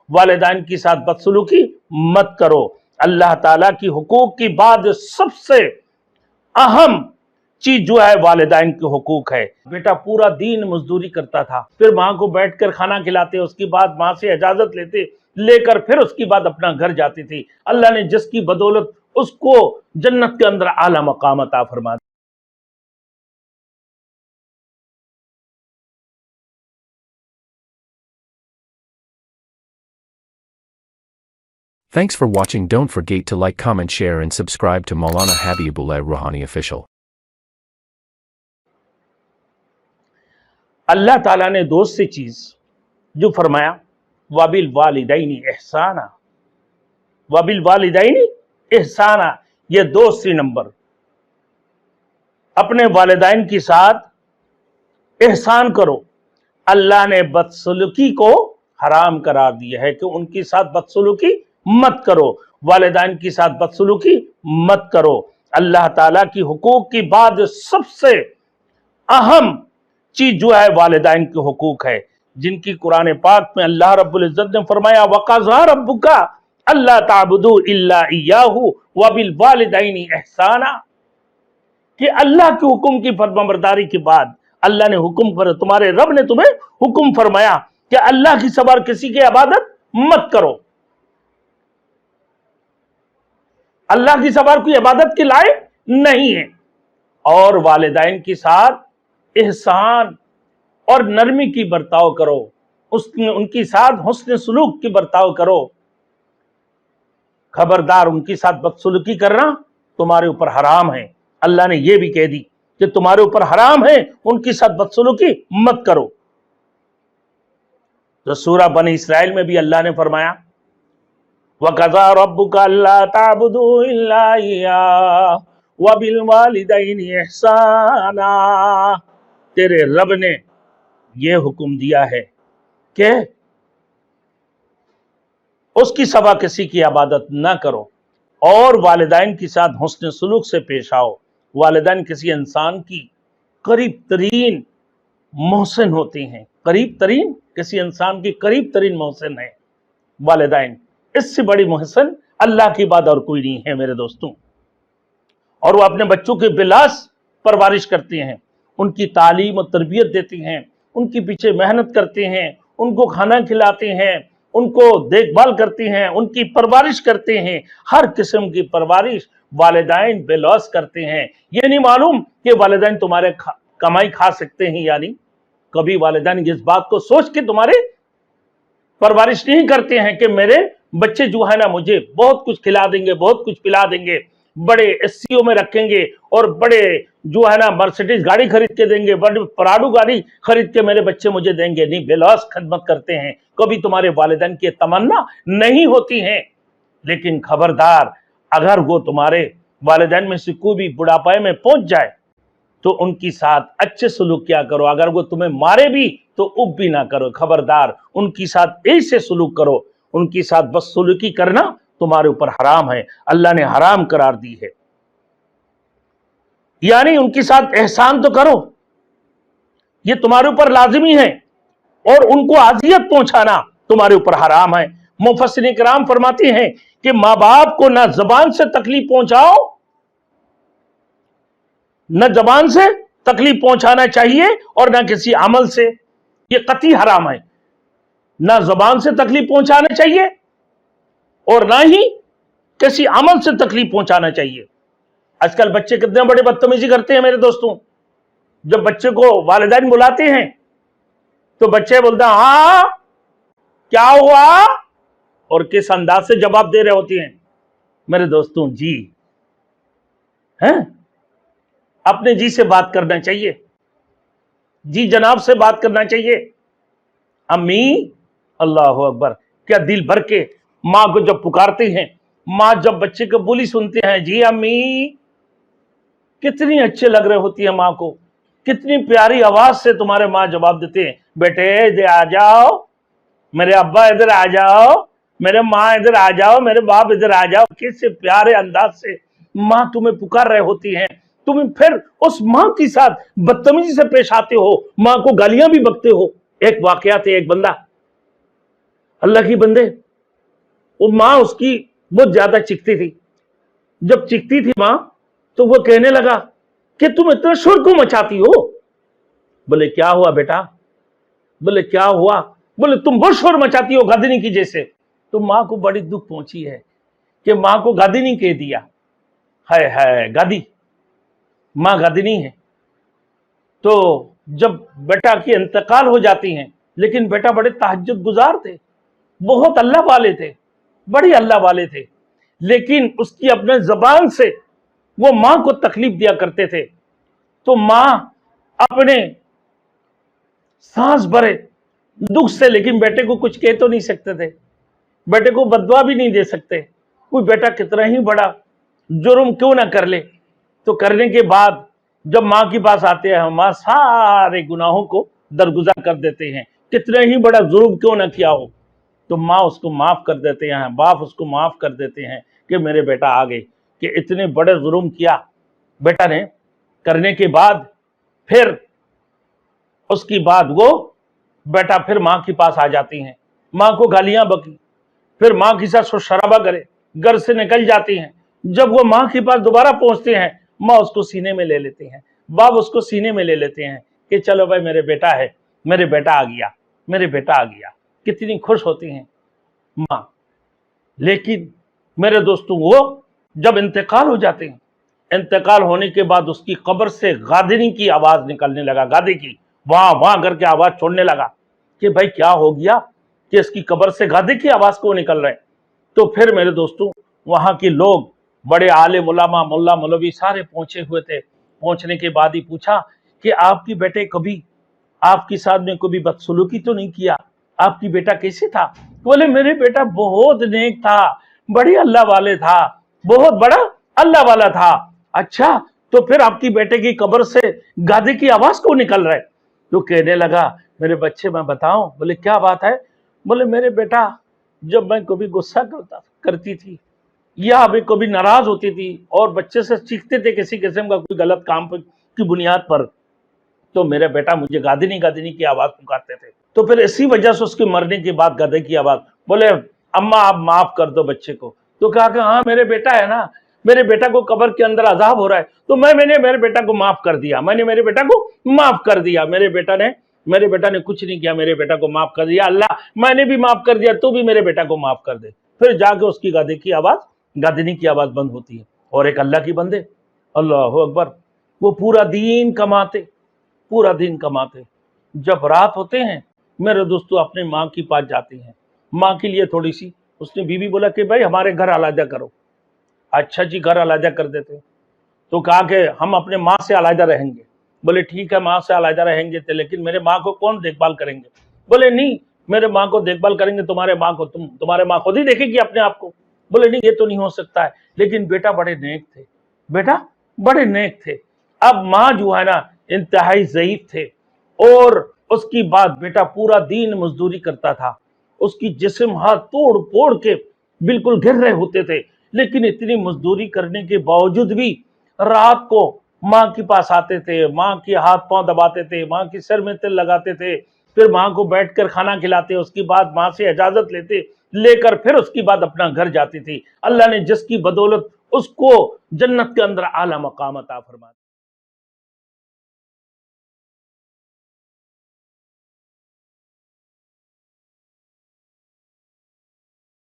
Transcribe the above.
वालिदैन के साथ बदसलूकी मत करो। अल्लाह ताला की हुकूक की बाद सबसे अहम चीज जो है वालिदैन के हुकूक है। बेटा पूरा दिन मजदूरी करता था, फिर माँ को बैठकर खाना खिलाते, उसके बाद माँ से इजाजत लेते, लेकर फिर उसके बाद अपना घर जाती थी। अल्लाह ने जिसकी बदौलत उसको जन्नत के अंदर आला मकाम अता फरमा। Thanks for watching. Don't forget to like, comment, share and subscribe to Maulana Habibullah Rouhani Official. अल्लाह ताला ने दूसरी चीज जो फरमाया वबिल वालिदैनी एहसाना, वबिल वालिदैनी एहसाना, ये दूसरी नंबर, अपने वालिदैन के साथ एहसान करो। अल्लाह ने बदसलूकी को हराम करार दिया है कि उनके साथ बदसलूकी मत करो, वालिदैन के साथ बदसलूकी मत करो। अल्लाह ताला की हुकूक की बाद सबसे अहम चीज जो है वालिदैन के हुकूक है, जिनकी कुरान पाक में अल्लाह रब्बुल इज्जत ने फरमाया वक़ज़ा रब्बुका अल्ला ताबुदू इल्ला इय्याहु व बिल वालिदैनी एहसाना, कि अल्लाह के हुक्म की फरमाबरदारी के बाद अल्लाह ने हुक्म पर, तुम्हारे रब ने तुम्हें हुक्म फरमाया कि अल्लाह की सिवा किसी की इबादत मत करो, अल्लाह की सिवा कोई इबादत के लायक नहीं है, और वालिदैन के साथ एहसान और नरमी की बर्ताव करो, उनके साथ हुस्न सुलूक की बर्ताव करो। खबरदार, उनके साथ बदसलूकी करना तुम्हारे ऊपर हराम है। अल्लाह ने यह भी कह दी कि तुम्हारे ऊपर हराम है, उनके साथ बदसलूकी मत करो। तो सूरह बनी इसराइल में भी अल्लाह ने फरमाया वक़ज़ा रब्बुका अल्ला ताबुदू इल्ला इय्याहु व बिल वालिदैनि एहसाना, तेरे रब ने यह हुक्म दिया है कि उसकी सिवा किसी की इबादत ना करो और वालिदैन के साथ हुस्न सुलूक से पेश आओ। वालिदैन किसी इंसान की करीब तरीन मोहसिन होते हैं, करीब तरीन, किसी इंसान की करीब तरीन मोहसिन है वालिदैन। इससे बड़ी मोहसिन अल्लाह की बात और कोई नहीं है मेरे दोस्तों। और वो अपने बच्चों के बिलास परवरिश करते हैं, उनकी तालीम और तरबियत देते हैं, उनके पीछे मेहनत करते हैं, उनको खाना खिलाते हैं, उनको देखभाल करते हैं, उनकी परवरिश करते हैं। हर किस्म की परवरिश वालिदैन बेलौस करते हैं। ये नहीं मालूम कि वालिदैन तुम्हारे कमाई खा सकते हैं, यानी कभी वालिदैन इस बात को सोच के तुम्हारे परवरिश नहीं करते हैं कि मेरे बच्चे जो है ना मुझे बहुत कुछ खिला देंगे, बहुत कुछ पिला देंगे, बड़े एससीओ में रखेंगे और बड़े जो है ना मर्सिडीज गाड़ी खरीद के देंगे, बड़ी पराडू गाड़ी खरीद के मेरे बच्चे मुझे देंगे। नहीं, बेलौस खिदमत करते हैं। कभी तुम्हारे वालिदैन की तमन्ना नहीं होती है। लेकिन खबरदार, अगर वो तुम्हारे वालिदैन में से कोई भी बुढ़ापे में पहुंच जाए तो उनके साथ अच्छे सलूक क्या करो। अगर वो तुम्हें मारे भी तो उब भी ना करो। खबरदार, उनके साथ ऐसे सलूक करो, उनके साथ बदसलूकी करना तुम्हारे ऊपर हराम है, अल्लाह ने हराम करार दी है। यानी उनके साथ एहसान तो करो, ये तुम्हारे ऊपर लाजिमी है, और उनको अजियत पहुंचाना तुम्हारे ऊपर हराम है। मुफस्सिरीन किराम फरमाते हैं कि माँ बाप को ना जबान से तकलीफ पहुंचाओ, न जबान से तकलीफ पहुंचाना चाहिए और ना किसी अमल से, ये कतई हराम है। ना जबान से तकलीफ पहुंचाना चाहिए और ना ही किसी अमल से तकलीफ पहुंचाना चाहिए। आजकल बच्चे कितने बड़े बदतमीजी करते हैं मेरे दोस्तों। जब बच्चे को वालिदैन बुलाते हैं तो बच्चे बोलते हैं हाँ क्या हुआ, और किस अंदाज से जवाब दे रहे होते हैं मेरे दोस्तों। जी हैं, अपने जी से बात करना चाहिए, जी जनाब से बात करना चाहिए। अम्मी, अल्लाह अकबर, क्या दिल भर के माँ को जब पुकारते हैं, माँ जब बच्चे को बोली सुनते हैं जी अम्मी, कितनी अच्छे लग रहे होती है माँ को, कितनी प्यारी आवाज से तुम्हारे माँ जवाब देते हैं, बेटे इधर आ जाओ, मेरे अब्बा इधर आ जाओ, मेरे माँ इधर आ जाओ, मेरे बाप इधर आ जाओ। किस प्यारे अंदाज से माँ तुम्हें पुकार रहे होती हैं। तुम फिर उस माँ के साथ बदतमीजी से पेश आते हो, माँ को गालियां भी बकते हो। एक वाकया थे, एक बंदा अल्लाह की बंदे, वो माँ उसकी बहुत ज्यादा चिखती थी। जब चिखती थी माँ तो वो कहने लगा कि तुम इतना शोर क्यों मचाती हो? बोले क्या हुआ बेटा? बोले क्या हुआ? बोले तुम बहुत शोर मचाती हो गादिनी की जैसे। तो माँ को बड़ी दुख पहुंची है कि माँ को गादिनी कह दिया। है गादी, माँ गादिनी है। तो जब बेटा की इंतकाल हो जाती है, लेकिन बेटा बड़े तहज्जुद गुजार थे, बहुत अल्लाह वाले थे, बड़ी अल्लाह वाले थे, लेकिन उसकी अपने जबान से वो माँ को तकलीफ दिया करते थे। तो माँ अपने सांस भरे दुख से, लेकिन बेटे को कुछ कह तो नहीं सकते थे, बेटे को बददुआ भी नहीं दे सकते। कोई बेटा कितना ही बड़ा जुर्म क्यों ना कर ले, तो करने के बाद जब माँ के पास आते हैं, माँ सारे गुनाहों को दरगुजर कर देते हैं, कितने ही बड़ा जुर्म क्यों ना किया हो, तो माँ उसको माफ कर देते हैं, बाप उसको माफ कर देते हैं कि मेरे बेटा आ गए, कि इतने बड़े जुर्म किया बेटा ने। करने के बाद फिर उसकी बाद वो बेटा फिर माँ के पास आ जाती हैं, माँ को गालियां बकी, फिर माँ के साथ शराबा करे, घर से निकल जाती हैं। जब वो माँ के पास दोबारा पहुंचते हैं, माँ उसको सीने में ले लेते हैं, बाप उसको सीने में ले लेते हैं कि चलो भाई मेरे बेटा है, मेरे बेटा आ गया, मेरे बेटा आ गया। कितनी खुश होती हैं माँ। लेकिन मेरे दोस्तों, वो जब इंतकाल हो जाते हैं, इंतकाल होने के बाद उसकी कब्र से गादिनी की आवाज निकलने लगा, गादी की वाह वाह करके आवाज छोड़ने लगा कि भाई क्या हो गया कि इसकी कब्र से गादी की आवाज क्यों निकल रहे। तो फिर मेरे दोस्तों, वहां के लोग बड़े आलिम उलमा मुल्ला मौलवी सारे पहुंचे हुए थे। पहुंचने के बाद ही पूछा कि आपकी बेटे कभी आपके साथ में कभी बदसलूकी तो नहीं किया? आपकी बेटा कैसे था? बोले मेरे बेटा बहुत नेक था, बड़ी अल्लाह वाले था, बहुत बड़ा अल्लाह वाला था। अच्छा, तो फिर आपकी बेटे की कब्र से गादी की आवाज क्यों निकल रहा है? तो कहने लगा मेरे बच्चे मैं बताऊं? बोले क्या बात है? बोले मेरे बेटा जब मैं कभी गुस्सा करती थी या अभी कभी नाराज होती थी और बच्चे से सीखते थे किसी किस्म का कोई गलत काम की बुनियाद पर, तो मेरे बेटा मुझे गादिनी गादिनी की आवाज पुकारते थे। तो फिर इसी वजह से उसके मरने के बाद गादे की आवाज। बोले अम्मा आप माफ कर दो बच्चे को। तो कहा कि हाँ मेरे बेटा है ना, मेरे बेटा को कब्र के अंदर अजाब हो रहा है, तो मैंने मेरे बेटा को माफ कर दिया, मैंने मेरे बेटा को माफ कर दिया। मेरे बेटा ने कुछ नहीं किया, मेरे बेटा को माफ कर दिया। अल्लाह मैंने भी माफ कर दिया, तू भी मेरे बेटा को माफ कर दे। फिर जाके उसकी गादिनी की आवाज बंद होती है। और एक अल्लाह की बंदे, अल्लाह अकबर, वो पूरा दिन कमाते, जब रात होते हैं मेरे दोस्तों अपने माँ के पास जाते हैं। माँ के लिए थोड़ी सी उसने बीवी बोला कि भाई हमारे घर अलहदा करो। अच्छा जी, घर अलहदा कर देते। तो कहा कि हम अपने माँ से अलहदा रहेंगे। बोले ठीक है माँ से अलहदा रहेंगे, तो लेकिन मेरे माँ को कौन देखभाल करेंगे? बोले नहीं, मेरे माँ को देखभाल करेंगे तुम्हारे माँ को, तुम्हारे माँ खुद ही देखेगी अपने आप को। बोले नहीं ये तो नहीं हो सकता है। लेकिन बेटा बड़े नेक थे। अब माँ जो है ना इंतहाई ज़ईफ थे, और उसकी बाद बेटा पूरा दिन मजदूरी करता था, उसकी जिस्म हाथ तोड़ फोड़ के बिल्कुल गिर रहे होते थे। लेकिन इतनी मजदूरी करने के बावजूद भी रात को माँ के पास आते थे, माँ के हाथ पांव दबाते थे, माँ के सिर में तेल लगाते थे, फिर माँ को बैठकर खाना खिलाते, उसके बाद माँ से इजाजत लेकर फिर उसके बाद अपना घर जाती थी। अल्लाह ने जिसकी बदौलत उसको जन्नत के अंदर आला मकाम अता फरमा।